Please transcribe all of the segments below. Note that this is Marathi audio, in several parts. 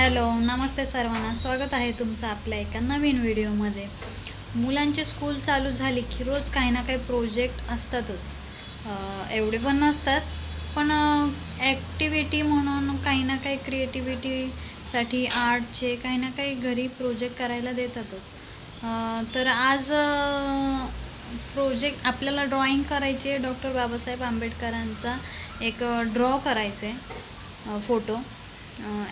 हॅलो, नमस्ते सर्वांना. स्वागत आहे तुमचं आपल्या एका नवीन व्हिडिओमध्ये. मुलांची स्कूल चालू झाली की रोज काही ना काही प्रोजेक्ट असतातच. एवढे पण नसतात, पण ॲक्टिव्हिटी म्हणून काही ना काही क्रिएटिव्हिटीसाठी आर्टचे काही ना काही घरी प्रोजेक्ट करायला देतातच. तर आज प्रोजेक्ट आपल्याला ड्रॉइंग करायचे. डॉक्टर बाबासाहेब आंबेडकरांचा एक ड्रॉ करायचं आहे फोटो.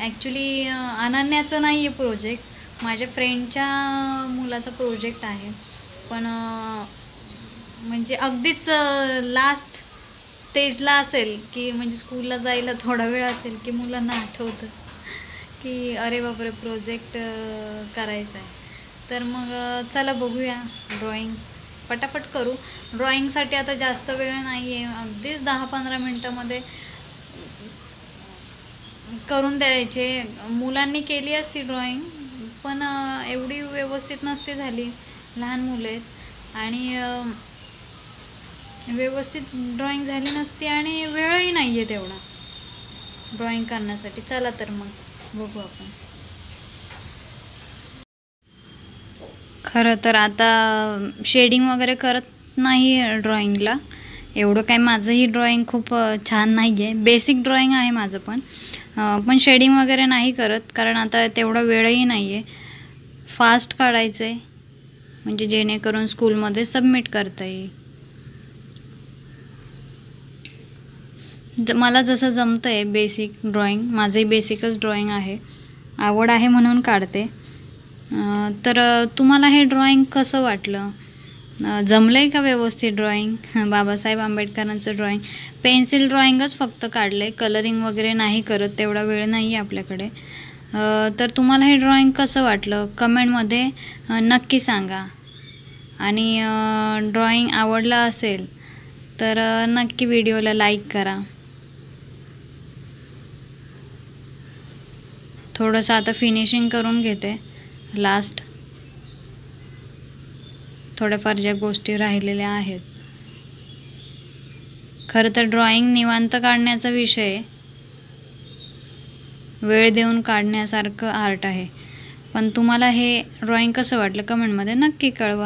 ॲक्च्युली अनन्याचं नाही आहे प्रोजेक्ट, माझ्या फ्रेंडच्या मुलाचा प्रोजेक्ट आहे. पण म्हणजे अगदीच लास्ट स्टेजला असेल की म्हणजे स्कूलला जायला थोडा वेळ असेल की मुलांना आठवतं की अरे बापरे प्रोजेक्ट करायचा आहे. तर मग चला बघूया ड्रॉइंग पटापट करू. ड्रॉइंगसाठी आता जास्त वेळ नाही आहे, अगदीच 10-15 मिनटामध्ये करून द्यायचे. मुलांनी केली असती ड्रॉइंग, पण एवढी व्यवस्थित नसते झाली. लहान मुलं आहेत आणि व्यवस्थित ड्रॉइंग झाली नसती आणि वेळही नाही आहे तेवढा ड्रॉइंग करण्यासाठी. चला तर मग बघू आपण. खरं तर आता शेडिंग वगैरे करत नाही ड्रॉइंगला. एवढं काय माझंही ड्रॉइंग खूप छान नाही आहे, बेसिक ड्रॉइंग आहे माझं पण शेडिंग वगैरे नाही करत, कारण आता तेवढा वेळही नाही आहे. फास्ट काढायचं आहे म्हणजे जेणेकरून स्कूलमध्ये सबमिट करता येईल. मला जसं जमतं आहे बेसिक ड्रॉइंग, माझंही बेसिकच ड्रॉइंग आहे, आवड आहे म्हणून काढते. तर तुम्हाला हे ड्रॉइंग कसं वाटलं? जमलं आहे का व्यवस्थित ड्रॉइंग? बाबासाहेब आंबेडकरांचं ड्रॉइंग पेन्सिल ड्रॉइंगच फक्त काढलं आहे, कलरिंग वगैरे नाही करत, तेवढा वेळ नाही आहे आपल्याकडे. तर तुम्हाला हे ड्रॉइंग कसं वाटलं कमेंटमध्ये नक्की सांगा. आणि ड्रॉइंग आवडलं असेल तर नक्की व्हिडिओला लाईक करा. थोडंसं आता फिनिशिंग करून घेते लास्ट, थोड्याफार ज्या गोष्टी राहिलेल्या आहेत. खरं तर ड्रॉइंग निवांत काढण्याचा विषय, वेळ देऊन काढण्यासारखं आर्ट आहे. पण तुम्हाला हे ड्रॉइंग कसं वाटलं कमेंटमध्ये नक्की कळवा.